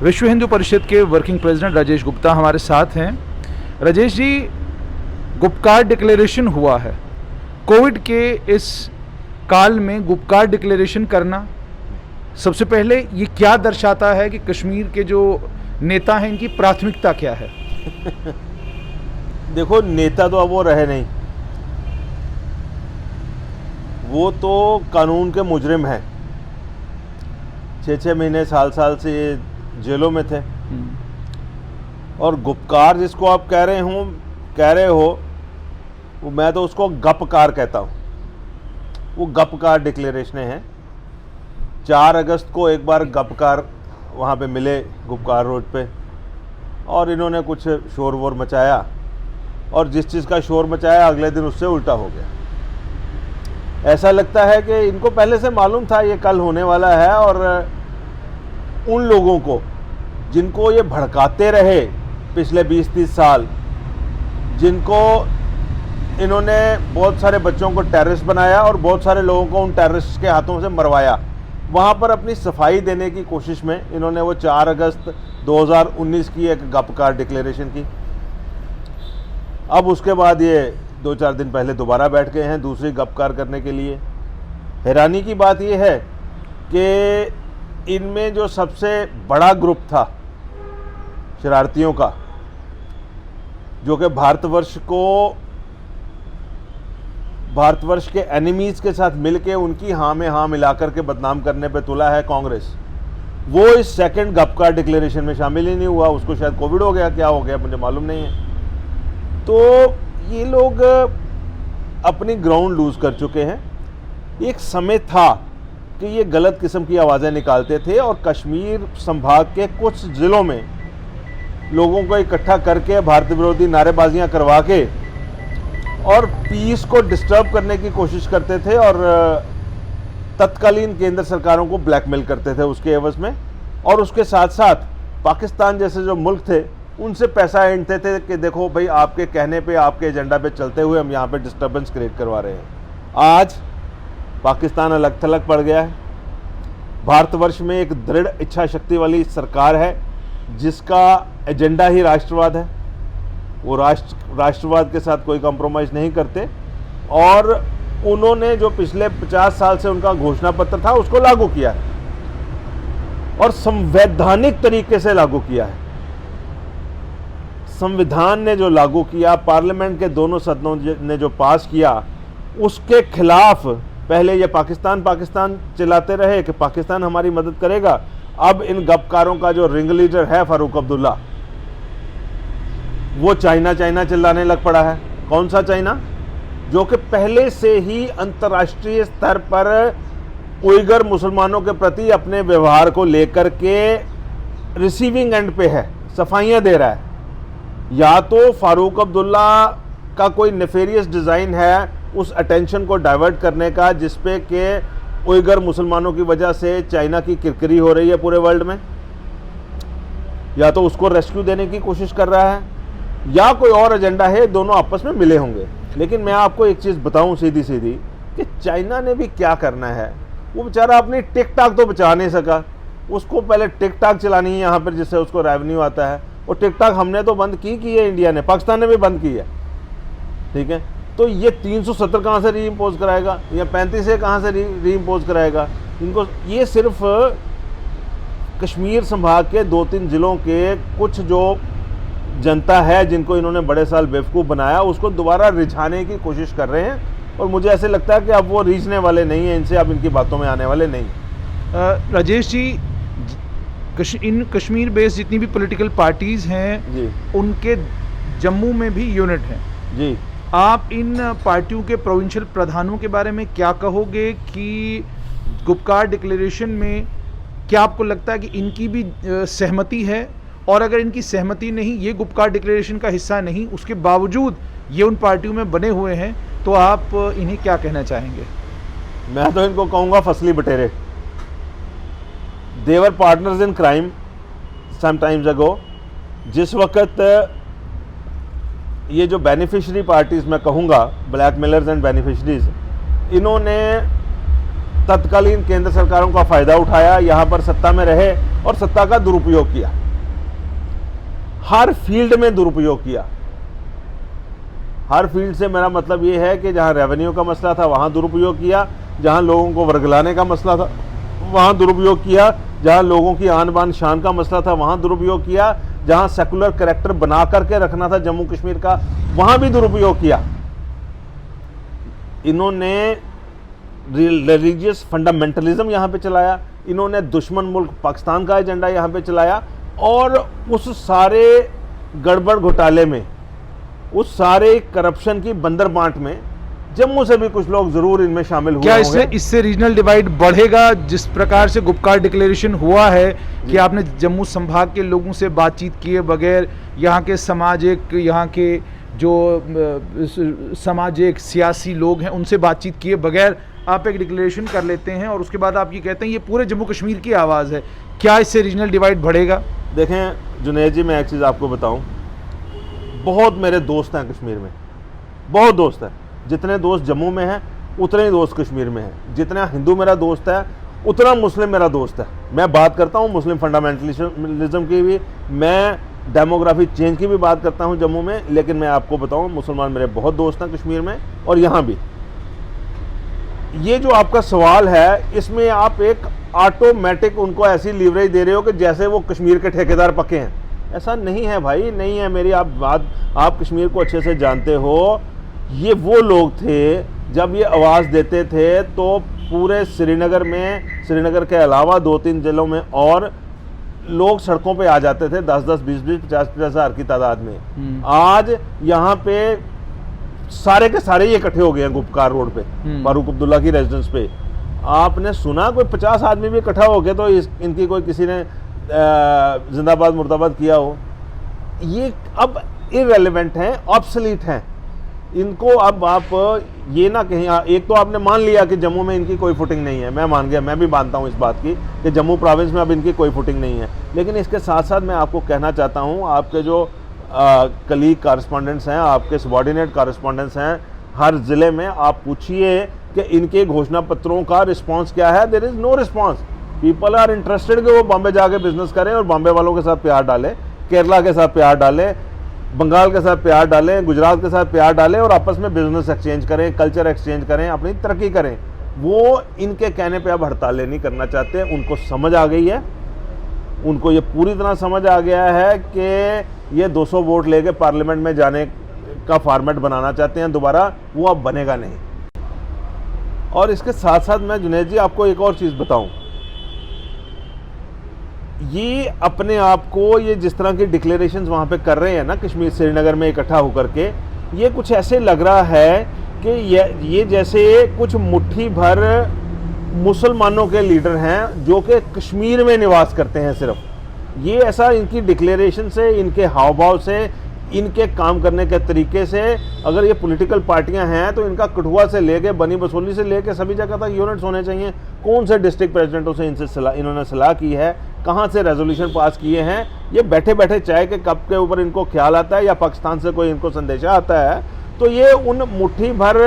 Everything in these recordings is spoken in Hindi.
विश्व हिंदू परिषद के वर्किंग प्रेसिडेंट राजेश गुप्ता हमारे साथ हैं। राजेश जी, गुपकार डिक्लेरेशन हुआ है। कोविड के इस काल में गुपकार डिक्लेरेशन करना, सबसे पहले ये क्या दर्शाता है कि कश्मीर के जो नेता हैं इनकी प्राथमिकता क्या है? देखो, नेता तो अब वो रहे नहीं, वो तो कानून के मुजरिम हैं। 6-6 महीने साल से ये जेलों में थे। और गुपकार जिसको आप कह रहे हो वो मैं तो उसको गपकार कहता हूँ। वो गपकार डिक्लेरेशन है। 4 अगस्त को एक बार गपकार वहाँ पे मिले गुपकार रोड पे, और इन्होंने कुछ शोर वोर मचाया, और जिस चीज़ का शोर मचाया अगले दिन उससे उल्टा हो गया। ऐसा लगता है कि इनको पहले से मालूम था ये कल होने वाला है, और उन लोगों को जिनको ये भड़काते रहे पिछले 20-30 साल, जिनको इन्होंने बहुत सारे बच्चों को टेररिस्ट बनाया और बहुत सारे लोगों को उन टेररिस्ट के हाथों से मरवाया, वहाँ पर अपनी सफाई देने की कोशिश में इन्होंने वो 4 अगस्त 2019 की एक गपकार डिक्लेरेशन की। अब उसके बाद ये 2-4 दिन पहले दोबारा बैठ गए हैं दूसरी गपकार करने के लिए। हैरानी की बात यह है कि इनमें जो सबसे बड़ा ग्रुप था शरारतियों का, जो कि भारतवर्ष के एनिमीज़ के साथ मिलके उनकी हाँ में हाँ मिलाकर के बदनाम करने पे तुला है कांग्रेस, वो इस सेकंड गपकार डिक्लेरेशन में शामिल ही नहीं हुआ। उसको शायद कोविड हो गया, क्या हो गया मुझे मालूम नहीं है। तो ये लोग अपनी ग्राउंड लूज कर चुके हैं। एक समय था कि ये गलत किस्म की आवाज़ें निकालते थे और कश्मीर संभाग के कुछ ज़िलों में लोगों को इकट्ठा करके भारत विरोधी नारेबाजियां करवा के और पीस को डिस्टर्ब करने की कोशिश करते थे, और तत्कालीन केंद्र सरकारों को ब्लैकमेल करते थे उसके एवज में। और उसके साथ साथ पाकिस्तान जैसे जो मुल्क थे उनसे पैसा ऐंठते थे कि देखो भाई, आपके कहने पे, आपके एजेंडा पे चलते हुए हम यहाँ पे डिस्टर्बेंस क्रिएट करवा रहे हैं। आज पाकिस्तान अलग थलग पड़ गया है। भारतवर्ष में एक दृढ़ इच्छा शक्ति वाली सरकार है जिसका एजेंडा ही राष्ट्रवाद है। वो राष्ट्रवाद के साथ कोई कॉम्प्रोमाइज़ नहीं करते, और उन्होंने जो पिछले 50 साल से उनका घोषणा पत्र था उसको लागू किया है, और संवैधानिक तरीके से लागू किया है। संविधान ने जो लागू किया, पार्लियामेंट के दोनों सदनों ने जो पास किया, उसके खिलाफ पहले ये पाकिस्तान चिल्लाते रहे कि पाकिस्तान हमारी मदद करेगा। अब इन गपकारों का जो रिंग लीडर है फारूक अब्दुल्ला, वो चाइना चिल्लाने लग पड़ा है। कौन सा चाइना? जो कि पहले से ही अंतर्राष्ट्रीय स्तर पर उइगर मुसलमानों के प्रति अपने व्यवहार को लेकर के रिसीविंग एंड पे है, सफाइयां दे रहा है। या तो फारूक अब्दुल्ला का कोई नेफेरियस डिज़ाइन है उस अटेंशन को डाइवर्ट करने का, जिसपे कि उइगर मुसलमानों की वजह से चाइना की किरकिरी हो रही है पूरे वर्ल्ड में, या तो उसको रेस्क्यू देने की कोशिश कर रहा है, या कोई और एजेंडा है। दोनों आपस में मिले होंगे। लेकिन मैं आपको एक चीज़ बताऊं सीधी कि चाइना ने भी क्या करना है। वो बेचारा अपनी टिकटॉक तो बचा नहीं सका, उसको पहले टिकटॉक चलानी है यहाँ पर जिससे उसको रेवेन्यू आता है। और टिकटॉक हमने तो बंद की है, इंडिया ने, पाकिस्तान ने भी बंद की है, ठीक है। तो ये 370 कहाँ से री इम्पोज कराएगा, या 35 से कहाँ से री इम्पोज कराएगा इनको? ये सिर्फ कश्मीर संभाग के 2-3 ज़िलों के कुछ जो जनता है जिनको इन्होंने बड़े साल बेवकूफ़ बनाया, उसको दोबारा रिझाने की कोशिश कर रहे हैं। और मुझे ऐसे लगता है कि अब वो रीझने वाले नहीं हैं इनसे, अब इनकी बातों में आने वाले नहीं। राजेश जी, इन कश्मीर बेस्ड जितनी भी पॉलिटिकल पार्टीज़ हैं जी, उनके जम्मू में भी यूनिट हैं जी। आप इन पार्टियों के प्रोविंशियल प्रधानों के बारे में क्या कहोगे कि गुपकार डिक्लेरेशन में क्या आपको लगता है कि इनकी भी सहमति है? और अगर इनकी सहमति नहीं, ये गुपकार डिक्लेरेशन का हिस्सा नहीं, उसके बावजूद ये उन पार्टियों में बने हुए हैं, तो आप इन्हें क्या कहना चाहेंगे? मैं तो इनको कहूँगा फसली बटेरे। They were partners in crime some times ago. जिस वक्त ये जो बेनिफिशरी पार्टीज़ मैं कहूँगा, ब्लैकमेलर्स एंड बेनिफिशरीज, इन्होंने तत्कालीन केंद्र सरकारों का फायदा उठाया, यहां पर सत्ता में रहे और सत्ता का दुरुपयोग किया, हर फील्ड में दुरुपयोग किया। हर फील्ड से मेरा मतलब ये है कि जहां रेवेन्यू का मसला था वहां दुरुपयोग किया, जहां लोगों को वर्गलाने का मसला था वहां दुरुपयोग किया, जहां लोगों की आन बान शान का मसला था वहां दुरुपयोग किया, जहां सेकुलर कैरेक्टर बना करके रखना था जम्मू कश्मीर का वहां भी दुरुपयोग किया। इन्होंने रिलीजियस फंडामेंटलिज्म यहां पे चलाया, इन्होंने दुश्मन मुल्क पाकिस्तान का एजेंडा यहां पे चलाया, और उस सारे गड़बड़ घोटाले में, उस सारे करप्शन की बंदर बांट में जम्मू से भी कुछ लोग जरूर इनमें शामिल हुए क्या होंगे। इससे रीजनल डिवाइड बढ़ेगा? जिस प्रकार से गुपकार डिक्लेरेशन हुआ है कि आपने जम्मू संभाग के लोगों से बातचीत किए बगैर यहाँ के सामाजिक, यहाँ के जो सामाजिक सियासी लोग हैं उनसे बातचीत किए बगैर आप एक डिक्लेरेशन कर लेते हैं और उसके बाद आप ये कहते हैं ये पूरे जम्मू कश्मीर की आवाज़ है, क्या इससे रीजनल डिवाइड बढ़ेगा? देखें जुनैद जी, मैं एक चीज़ आपको बताऊं, बहुत मेरे दोस्त हैं कश्मीर में, बहुत दोस्त हैं। जितने दोस्त जम्मू में हैं उतने ही दोस्त कश्मीर में हैं। जितना हिंदू मेरा दोस्त है उतना मुस्लिम मेरा दोस्त है। मैं बात करता हूं मुस्लिम फंडामेंटलिज्म की भी, मैं डेमोग्राफी चेंज की भी बात करता हूं जम्मू में, लेकिन मैं आपको बताऊं मुसलमान मेरे बहुत दोस्त हैं कश्मीर में और यहाँ भी। ये जो आपका सवाल है इसमें आप एक ऑटोमेटिक उनको ऐसी लीवरेज दे रहे हो कि जैसे वो कश्मीर के ठेकेदार पक्के हैं। ऐसा नहीं है भाई, नहीं है। मेरी आप बात, आप कश्मीर को अच्छे से जानते हो। ये वो लोग थे जब ये आवाज़ देते थे तो पूरे श्रीनगर में, श्रीनगर के अलावा 2-3 जिलों में और लोग सड़कों पे आ जाते थे 10-10, 20-20, 50-50 हज़ार की तादाद में। आज यहाँ पे सारे के सारे ये इकट्ठे हो गए हैं गुपकार रोड पे, फारूक अब्दुल्ला की रेजिडेंस पे। आपने सुना कोई 50 आदमी भी इकट्ठा हो गए तो इनकी कोई किसी ने जिंदाबाद मुर्दाबाद किया हो? ये अब इररेलेवेंट हैं, ऑब्सोलीट हैं। इनको अब आप ये ना कहें, एक तो आपने मान लिया कि जम्मू में इनकी कोई फुटिंग नहीं है, मैं मान गया, मैं भी मानता हूँ इस बात की कि जम्मू प्रोविंस में अब इनकी कोई फुटिंग नहीं है। लेकिन इसके साथ साथ मैं आपको कहना चाहता हूँ, आपके जो कलीग कॉरेस्पॉन्डेंट्स हैं, आपके सबॉर्डिनेट कॉरेस्पॉन्डेंट्स हैं, हर ज़िले में आप पूछिए कि इनके घोषणा पत्रों का रिस्पॉन्स क्या है। There is no response. People are interested कि वो बॉम्बे जाके बिजनेस करें और बॉम्बे वालों के साथ प्यार डालें, केरला के साथ प्यार डालें, बंगाल के साथ प्यार डालें, गुजरात के साथ प्यार डालें और आपस में बिजनेस एक्सचेंज करें, कल्चर एक्सचेंज करें, अपनी तरक्की करें। वो इनके कहने पे अब हड़तालें नहीं करना चाहते। उनको समझ आ गई है, उनको ये पूरी तरह समझ आ गया है कि ये 200 वोट लेके पार्लियामेंट में जाने का फॉर्मेट बनाना चाहते हैं दोबारा, वो अब बनेगा नहीं। और इसके साथ साथ मैं जुनैद जी आपको एक और चीज़ बताऊं, ये अपने आप को, ये जिस तरह की डिक्लेरेशंस वहाँ पे कर रहे हैं ना कश्मीर, श्रीनगर में इकट्ठा होकर के, ये कुछ ऐसे लग रहा है कि ये जैसे कुछ मुट्ठी भर मुसलमानों के लीडर हैं जो कि कश्मीर में निवास करते हैं सिर्फ। ये ऐसा इनकी डिक्लेरेशन से, इनके हाव भाव से, इनके काम करने के तरीके से, अगर ये पॉलिटिकल पार्टियां हैं तो इनका कठुआ से लेके बनी बसोली से लेके सभी जगह तक यूनिट्स होने चाहिए। कौन से डिस्ट्रिक्ट प्रेसिडेंटों से इन्होंने सलाह की है, कहाँ से रेजोल्यूशन पास किए हैं? ये बैठे बैठे चाय के कप के ऊपर इनको ख्याल आता है या पाकिस्तान से कोई इनको संदेशा आता है तो ये उन मुट्ठी भर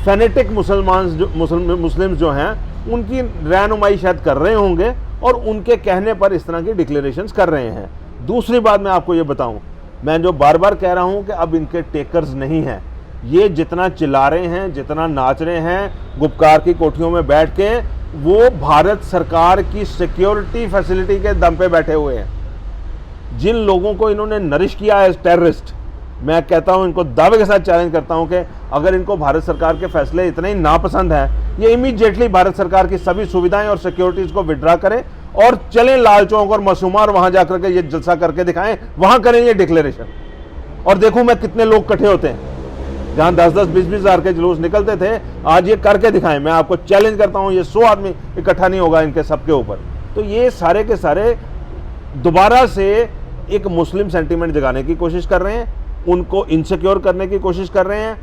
फैनेटिक मुस्लिम जो हैं उनकी रहनुमाई शायद कर रहे होंगे और उनके कहने पर इस तरह की डिक्लेरेशंस कर रहे हैं। दूसरी बात मैं आपको ये बताऊं, मैं जो बार बार कह रहा हूं कि अब इनके टेकर्स नहीं हैं। ये जितना चिल्ला रहे हैं, जितना नाच रहे हैं गुपकार की कोठियों में बैठ के, वो भारत सरकार की सिक्योरिटी फैसिलिटी के दम पे बैठे हुए हैं। जिन लोगों को इन्होंने नरिश किया एज टेररिस्ट, मैं कहता हूं, इनको दावे के साथ चैलेंज करता हूं कि अगर इनको भारत सरकार के फैसले इतने ही नापसंद हैं, ये इमीडिएटली भारत सरकार की सभी सुविधाएं और सिक्योरिटीज को विड्रा करें और चलें लाल चौक और मसूमार, वहां जाकर के ये जलसा करके दिखाएं, वहां करें ये डिक्लेरेशन और देखूं मैं कितने लोग इकट्ठे होते हैं। जहां 10-10, 20-20 हज़ार के जुलूस निकलते थे, आज ये करके दिखाएं। मैं आपको चैलेंज करता हूं, ये 100 आदमी इकट्ठा नहीं होगा इनके सबके ऊपर। तो ये सारे के सारे दोबारा से एक मुस्लिम सेंटीमेंट जगाने की कोशिश कर रहे हैं, उनको इनसिक्योर करने की कोशिश कर रहे हैं,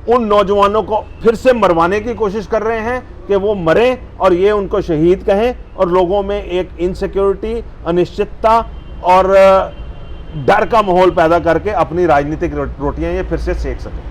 उन नौजवानों को फिर से मरवाने की कोशिश कर रहे हैं कि वो मरें और ये उनको शहीद कहें और लोगों में एक इनसिक्योरिटी, अनिश्चितता और डर का माहौल पैदा करके अपनी राजनीतिक रोटियां ये फिर से सेक सकें।